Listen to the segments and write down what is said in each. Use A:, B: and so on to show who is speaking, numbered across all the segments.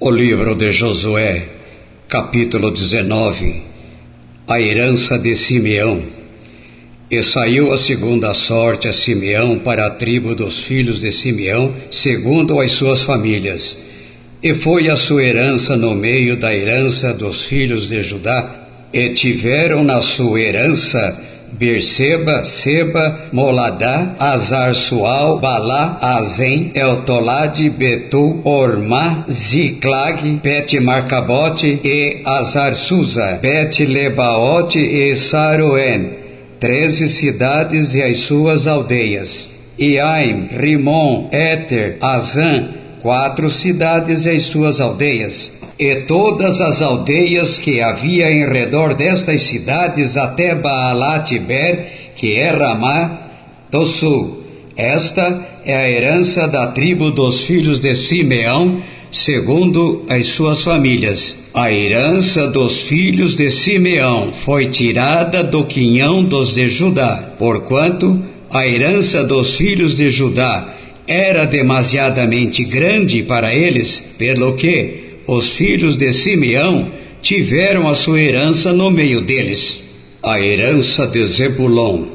A: O livro de Josué, capítulo 19. A herança de Simeão. E saiu a segunda sorte a Simeão para a tribo dos filhos de Simeão, segundo as suas famílias. E foi a sua herança no meio da herança dos filhos de Judá, e tiveram na sua herança Berseba, Seba, Moladá, Azar-Sual, Balá, Azem, Eltolade, Betul, Ormá, Ziclag, Bet-Marcabote e Azar-Susa, Bet-Lebaote e Saroen, 13 cidades e as suas aldeias. Iaim, Rimon, Éter, Azã, 4 cidades e as suas aldeias. E todas as aldeias que havia em redor destas cidades até Baalat-ber, que é Ramá, do sul. Esta é a herança da tribo dos filhos de Simeão, segundo as suas famílias. A herança dos filhos de Simeão foi tirada do quinhão dos de Judá, porquanto a herança dos filhos de Judá era demasiadamente grande para eles, pelo que os filhos de Simeão tiveram a sua herança no meio deles. A herança de Zebulon.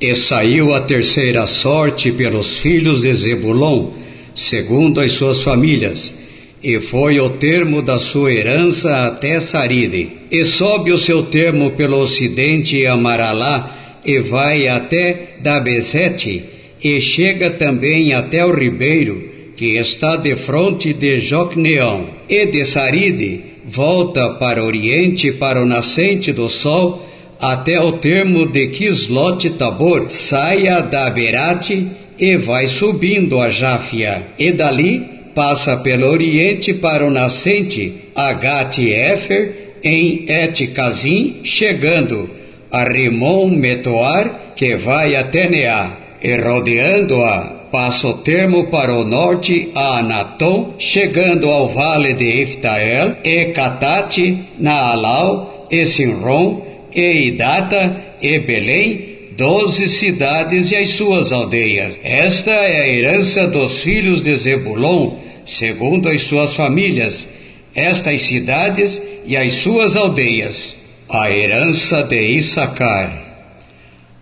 A: E saiu a terceira sorte pelos filhos de Zebulon, segundo as suas famílias, e foi o termo da sua herança até Saride. E sobe o seu termo pelo ocidente a Maralá, e vai até Dabezete, e chega também até o ribeiro, que está defronte de Jocneão, e de Saride volta para o oriente, para o nascente do sol, até o termo de Quislote-Tabor, sai a Daberate e vai subindo a Jáfia, e dali passa pelo oriente para o nascente a Gate-Éfer, em Et-Cazim, chegando a Rimon-Metoar, que vai até Neá, e rodeando-a, passa o termo para o norte a Anatom, chegando ao vale de Iftael, e Catate, Naalau, e Sinron, e Idata, e Belém, 12 cidades e as suas aldeias. Esta é a herança dos filhos de Zebulon, segundo as suas famílias, estas cidades e as suas aldeias. A herança de Issacar.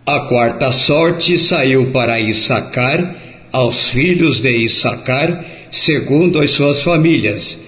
A: A quarta sorte saiu para Issacar, aos filhos de Issacar, segundo as suas famílias,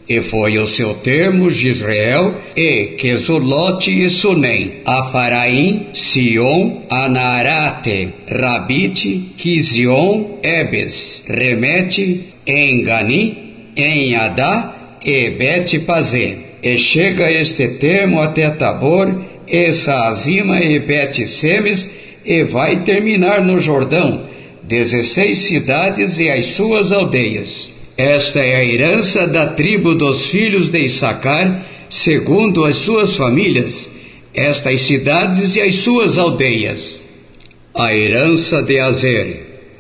A: e foi o seu termo Gisrael, e Quesulote e Sunem, Afaraim, Sion, Anarate, Rabite, Quizion, Ebes, Remete, Engani, Enhadá e Bet-Pazé. E chega este termo até Tabor, e Saazima e Bet-Semes, e vai terminar no Jordão, 16 cidades e as suas aldeias. Esta é a herança da tribo dos filhos de Issacar, segundo as suas famílias, estas cidades e as suas aldeias. A herança de Azer.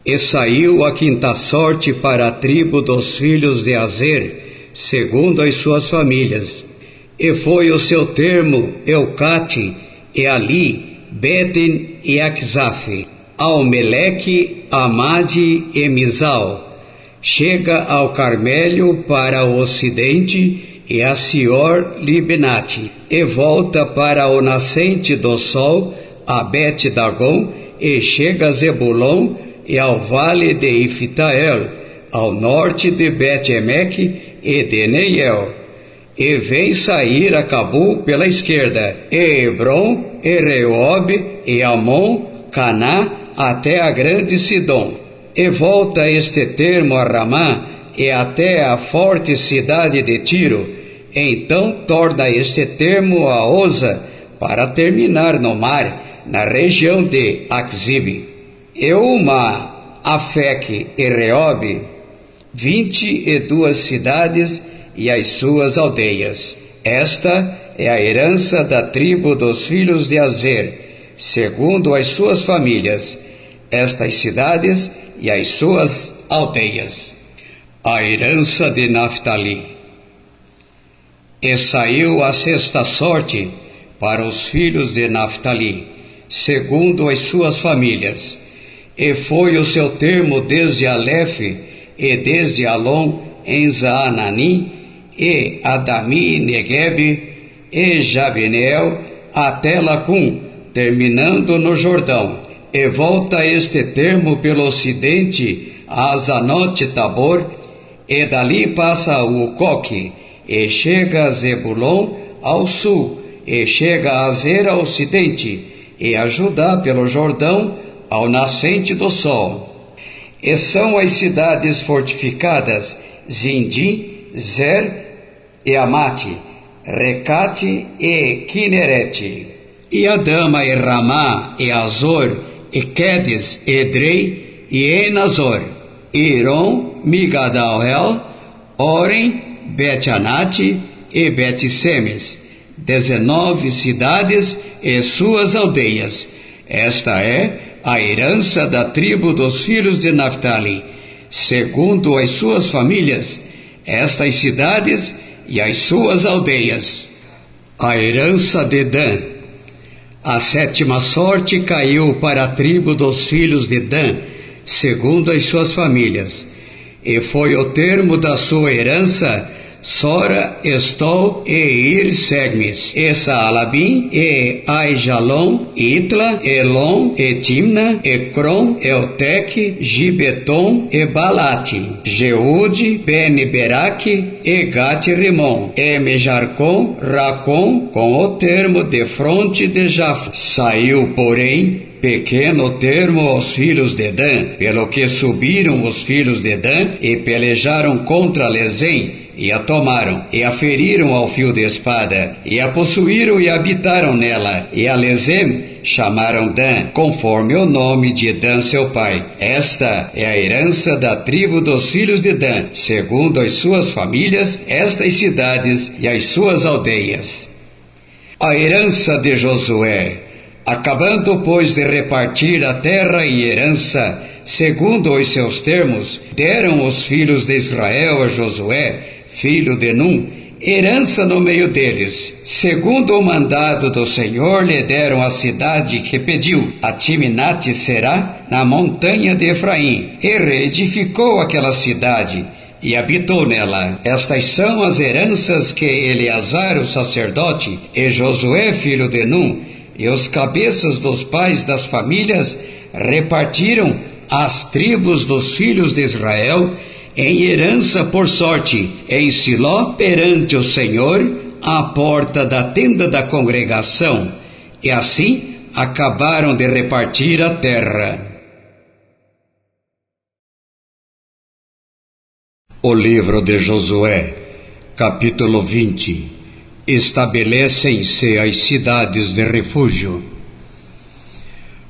A: E saiu a quinta sorte para a tribo dos filhos de Azer, segundo as suas famílias. E foi o seu termo Eucate, e Ali, Beten e Aquizaf, ao Meleque, Amade e Mizal. Chega ao Carmélio para o ocidente e a Sior-Libnate, e volta para o nascente do sol, a Bet-Dagon, e chega a Zebulon e ao vale de Iftael, ao norte de Bet-Emeque e de Neiel, e vem sair a Cabu pela esquerda, e Hebron, e Reob, e Amon, Caná, até a grande Sidom. E volta este termo a Ramá, e até a forte cidade de Tiro. Então torna este termo a Oza, para terminar no mar, na região de Aczib. E Uma, Afeque e Reob, 22 cidades e as suas aldeias. Esta é a herança da tribo dos filhos de Azer, segundo as suas famílias, estas cidades e as suas aldeias. A herança de Naftali. E saiu a sexta sorte para os filhos de Naftali, segundo as suas famílias, e foi o seu termo desde Alefe, e desde Alom, em Zaananim, e Adami, Neguebe, e Jabneel, até Lacum, terminando no Jordão, e volta este termo pelo ocidente a Zanote Tabor, e dali passa o Coque, e chega a Zebulon ao sul, e chega a Azer ao ocidente, e a Judá pelo Jordão ao nascente do sol. E são as cidades fortificadas Zindim, Zer e Amate, Recate e Quinerete, e Adama e Ramá e Azor e Quedes e Edrei e Enazor, Iron, Migadalel, Orem, Bet-Anate e Bet-Semes, 19 cidades e suas aldeias. Esta é a herança da tribo dos filhos de Naftali, segundo as suas famílias, estas cidades e as suas aldeias. A herança de Dan. A 7ª sorte caiu para a tribo dos filhos de Dan, segundo as suas famílias, e foi o termo da sua herança Sora, Estol e Ir-Segmes, e Saalabim, e Aijalon, Itla, Elon, e Timna, Ecrom, Elteque, Gibeton, e Balate, Jeude, Ben-Beraque, e Gat-Rimon, e Mejarcom, Racom, com o termo de fronte de Jafá. Saiu, porém, pequeno termo aos filhos de Dan, pelo que subiram os filhos de Dan e pelejaram contra Lezém, e a tomaram, e a feriram ao fio de espada, e a possuíram e habitaram nela, e a Lezém chamaram Dan, conforme o nome de Dan seu pai. Esta é a herança da tribo dos filhos de Dan, segundo as suas famílias, estas cidades e as suas aldeias. A herança de Josué. Acabando, pois, de repartir a terra e herança, segundo os seus termos, deram os filhos de Israel a Josué, filho de Num, herança no meio deles. Segundo o mandado do Senhor, lhe deram a cidade que pediu, a Timnat-Será, na montanha de Efraim, e reedificou aquela cidade, e habitou nela. Estas são as heranças que Eleazar, o sacerdote, e Josué, filho de Num, e os cabeças dos pais das famílias repartiram às tribos dos filhos de Israel em herança por sorte, em Siló, perante o Senhor, à porta da tenda da congregação, e assim acabaram de repartir a terra. O livro de Josué, capítulo 20. Estabelecem-se as cidades de refúgio.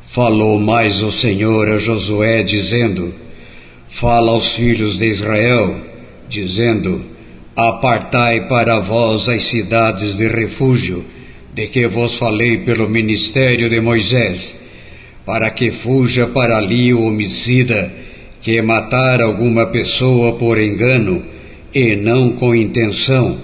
A: Falou mais o Senhor a Josué, dizendo: Fala aos filhos de Israel, dizendo: Apartai para vós as cidades de refúgio, de que vos falei pelo ministério de Moisés, para que fuja para ali o homicida, que matar alguma pessoa por engano, e não com intenção,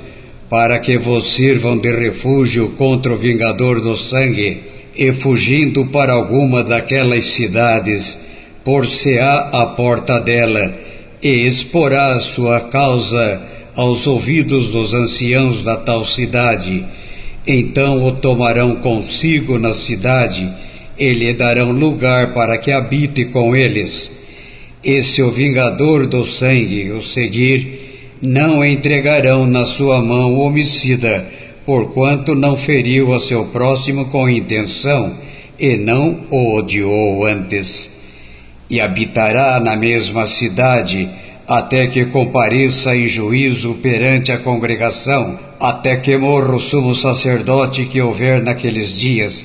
A: para que vos sirvam de refúgio contra o vingador do sangue, e fugindo para alguma daquelas cidades, por-se-á a porta dela, e exporá a sua causa aos ouvidos dos anciãos da tal cidade. Então o tomarão consigo na cidade, e lhe darão lugar para que habite com eles. E se o vingador do sangue o seguir, não entregarão na sua mão o homicida, porquanto não feriu a seu próximo com intenção, e não o odiou antes. E habitará na mesma cidade, até que compareça em juízo perante a congregação, até que morra o sumo sacerdote que houver naqueles dias.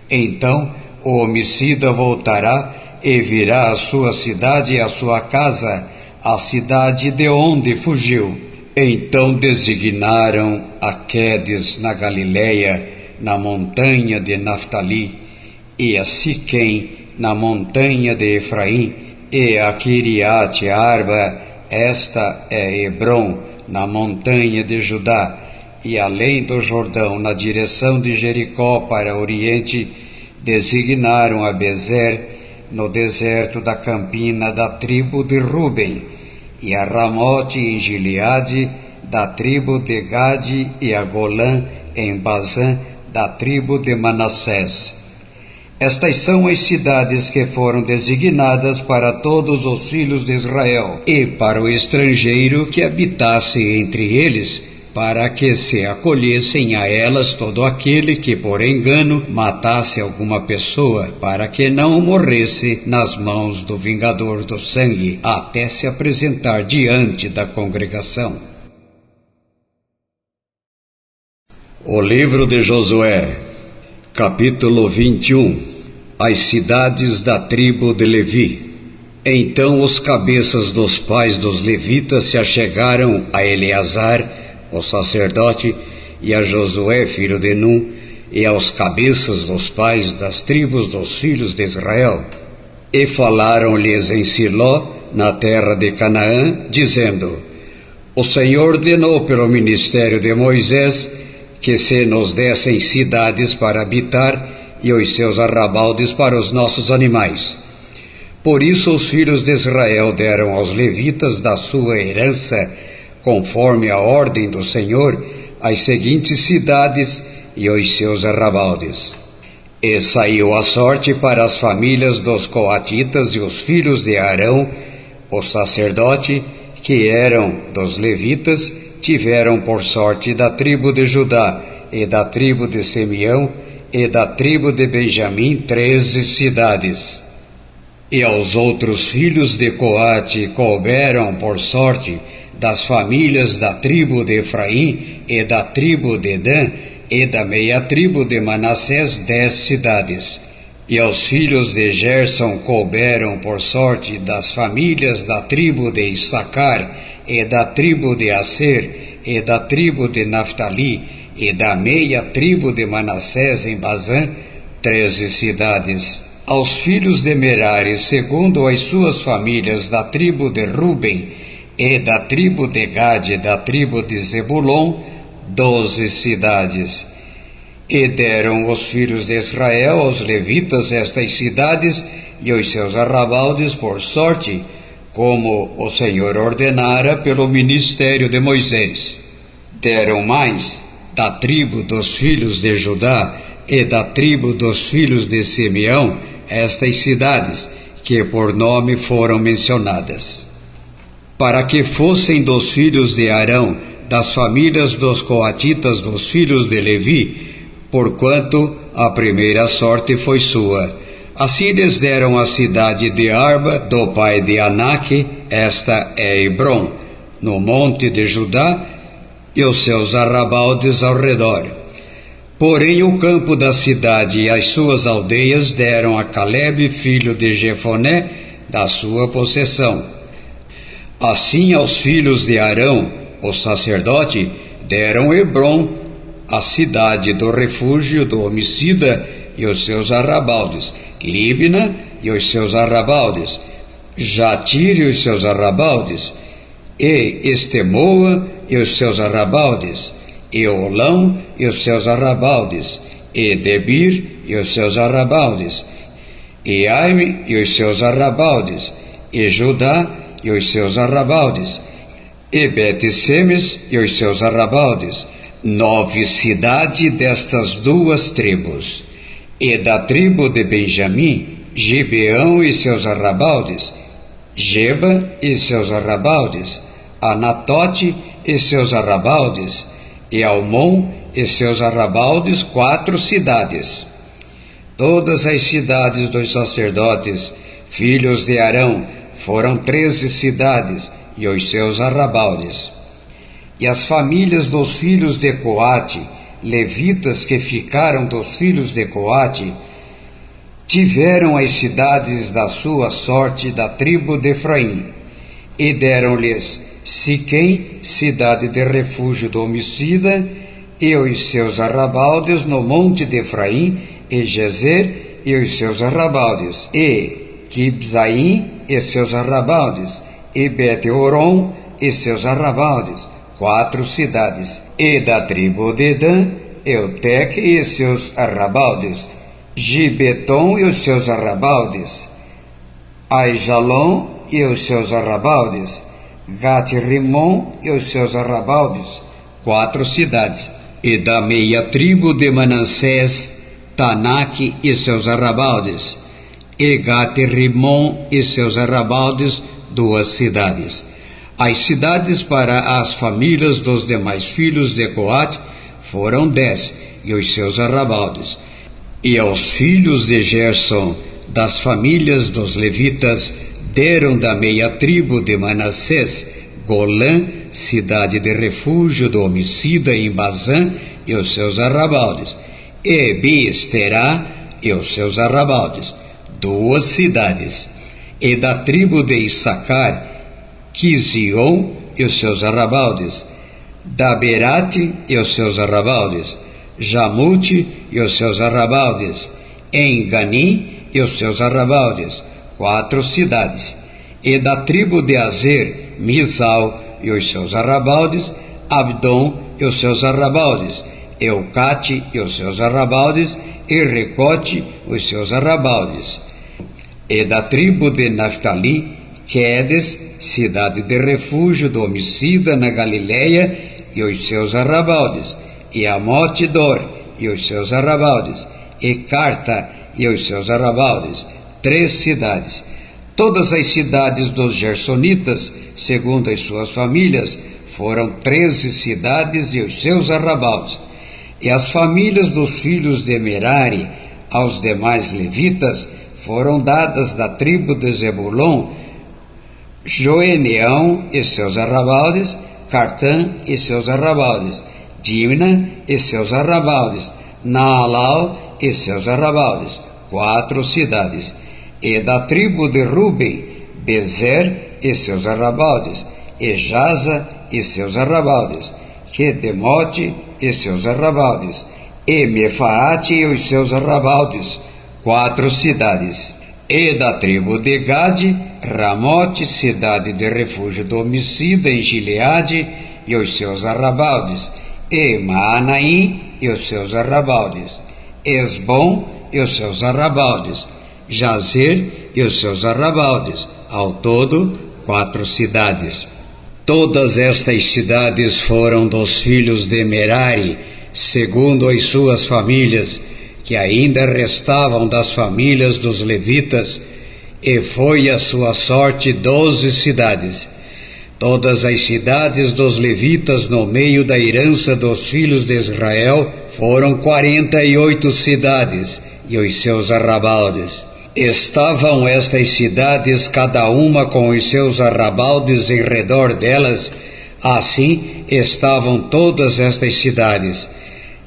A: Então o homicida voltará e virá à sua cidade e à sua casa, a cidade de onde fugiu. Então designaram a Quedes na Galileia, na montanha de Naftali, e a Siquém na montanha de Efraim, e a Quiriate Arba, esta é Hebrom, na montanha de Judá, e além do Jordão, na direção de Jericó para o oriente, designaram a Bezer, no deserto da campina da tribo de Ruben, e a Ramote em Gileade, da tribo de Gade, e a Golã em Bazã, da tribo de Manassés. Estas são as cidades que foram designadas para todos os filhos de Israel, e para o estrangeiro que habitasse entre eles, para que se acolhessem a elas todo aquele que por engano matasse alguma pessoa, para que não morresse nas mãos do vingador do sangue, até se apresentar diante da congregação. O livro de Josué, capítulo 21. As cidades da tribo de Levi. Então os cabeças dos pais dos levitas se achegaram a Eleazar, o sacerdote, e a Josué, filho de Num, e aos cabeças dos pais das tribos dos filhos de Israel. E falaram-lhes em Siló, na terra de Canaã, dizendo: O Senhor ordenou pelo ministério de Moisés que se nos dessem cidades para habitar e os seus arrabaldes para os nossos animais. Por isso os filhos de Israel deram aos levitas da sua herança, conforme a ordem do Senhor, as seguintes cidades e os seus arrabaldes. E saiu a sorte para as famílias dos coatitas e os filhos de Arão, o sacerdote, que eram dos levitas, tiveram por sorte da tribo de Judá e da tribo de Simeão e da tribo de Benjamim 13 cidades. E aos outros filhos de Coate couberam por sorte das famílias da tribo de Efraim e da tribo de Dan e da meia tribo de Manassés 10 cidades. E aos filhos de Gerson couberam por sorte das famílias da tribo de Issacar e da tribo de Aser e da tribo de Naftali e da meia tribo de Manassés em Bazã 13 cidades. Aos filhos de Merari, segundo as suas famílias da tribo de Ruben e da tribo de Gade e da tribo de Zebulon 12 cidades. E deram os filhos de Israel aos levitas estas cidades e os seus arrabaldes por sorte, como o Senhor ordenara pelo ministério de Moisés. Deram mais da tribo dos filhos de Judá e da tribo dos filhos de Simeão estas cidades, que por nome foram mencionadas. Para que fossem dos filhos de Arão, das famílias dos coatitas dos filhos de Levi, porquanto a primeira sorte foi sua. Assim lhes deram a cidade de Arba, do pai de Anaque, esta é Hebrom, no monte de Judá, e os seus arrabaldes ao redor. Porém o campo da cidade e as suas aldeias deram a Calebe, filho de Jefoné, da sua possessão. Assim aos filhos de Arão, o sacerdote, deram Hebrom, a cidade do refúgio do homicida e os seus arrabaldes, Líbna e os seus arrabaldes, Jatir e os seus arrabaldes, e Estemoa e os seus arrabaldes, e Olão e os seus arrabaldes, e Debir e os seus arrabaldes, e Aime e os seus arrabaldes, e Judá e os seus arrabaldes, e Bet-Semes e os seus arrabaldes, 9 cidades destas duas tribos. E da tribo de Benjamim, Gibeão e seus arrabaldes, Geba e seus arrabaldes, Anatote e seus arrabaldes, e Almon e seus arrabaldes 4 cidades. Todas as cidades dos sacerdotes, filhos de Arão, foram 13 cidades e os seus arrabaldes. E as famílias dos filhos de Coate, levitas que ficaram dos filhos de Coate, tiveram as cidades da sua sorte da tribo de Efraim, e deram-lhes Siquém, cidade de refúgio do homicida, e os seus arrabaldes no monte de Efraim, e Gezer e os seus arrabaldes, e Quibzaim e seus arrabaldes, e Bet-Horon e seus arrabaldes, 4 cidades. E da tribo de Dan, Eutec e seus arrabaldes, Gibeton e os seus arrabaldes, Aijalon e os seus arrabaldes, Gate-Rimom e os seus arrabaldes, 4 cidades. E da meia tribo de Manassés, Tanaque e seus arrabaldes, e Gate-Rimom e seus arrabaldes, 2 cidades. As cidades para as famílias dos demais filhos de Coate foram 10, e os seus arrabaldes. E aos filhos de Gerson, das famílias dos levitas, deram da meia tribo de Manassés, Golã, cidade de refúgio do homicida em Bazã, e os seus arrabaldes, e Beesterá e os seus arrabaldes, 2 cidades. E da tribo de Issacar, Quizion e os seus arrabaldes, Daberate e os seus arrabaldes, Jamute e os seus arrabaldes, Enganim e os seus arrabaldes, 4 cidades. E da tribo de Azer, Misal e os seus arrabaldes, Abdom e os seus arrabaldes, Eucate e os seus arrabaldes, e Recote e os seus arrabaldes. E da tribo de Naftali, Quedes, cidade de refúgio do homicida na Galileia, e os seus arrabaldes, e Amote-dor e os seus arrabaldes, e Carta e os seus arrabaldes, 3 cidades. Todas as cidades dos Gersonitas, segundo as suas famílias, foram 13 cidades e os seus arrabaldes. E as famílias dos filhos de Merari aos demais levitas foram dadas da tribo de Zebulon, Joeneão e seus arrabaldes, Cartã e seus arrabaldes, Dimna e seus arrabaldes, Naalal e seus arrabaldes, 4 cidades. E da tribo de Ruben, Bezer e seus arrabaldes, e Jaza e seus arrabaldes, Quedemote e seus arrabaldes, e Mefaate e os seus arrabaldes, 4 cidades. E da tribo de Gade, Ramote, cidade de refúgio do homicida em Gileade, e os seus arrabaldes, e Maanaim e os seus arrabaldes, Esbom e os seus arrabaldes, Jazer e os seus arrabaldes, ao todo 4 cidades. Todas estas cidades foram dos filhos de Merari, segundo as suas famílias, que ainda restavam das famílias dos levitas, e foi a sua sorte 12 cidades. Todas as cidades dos levitas no meio da herança dos filhos de Israel foram 48 cidades, e os seus arrabaldes. Estavam estas cidades cada uma com os seus arrabaldes em redor delas, assim estavam todas estas cidades.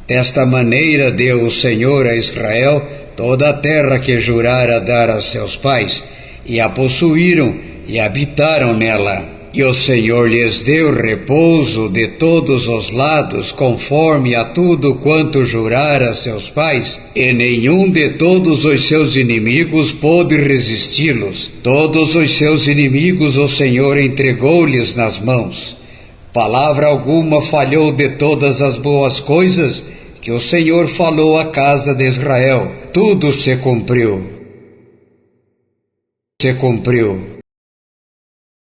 A: Desta maneira deu o Senhor a Israel toda a terra que jurara dar a seus pais, e a possuíram e habitaram nela. E o Senhor lhes deu repouso de todos os lados, conforme a tudo quanto jurara a seus pais, e nenhum de todos os seus inimigos pôde resisti-los. Todos os seus inimigos o Senhor entregou-lhes nas mãos. Palavra alguma falhou de todas as boas coisas que o Senhor falou à casa de Israel. Tudo se cumpriu.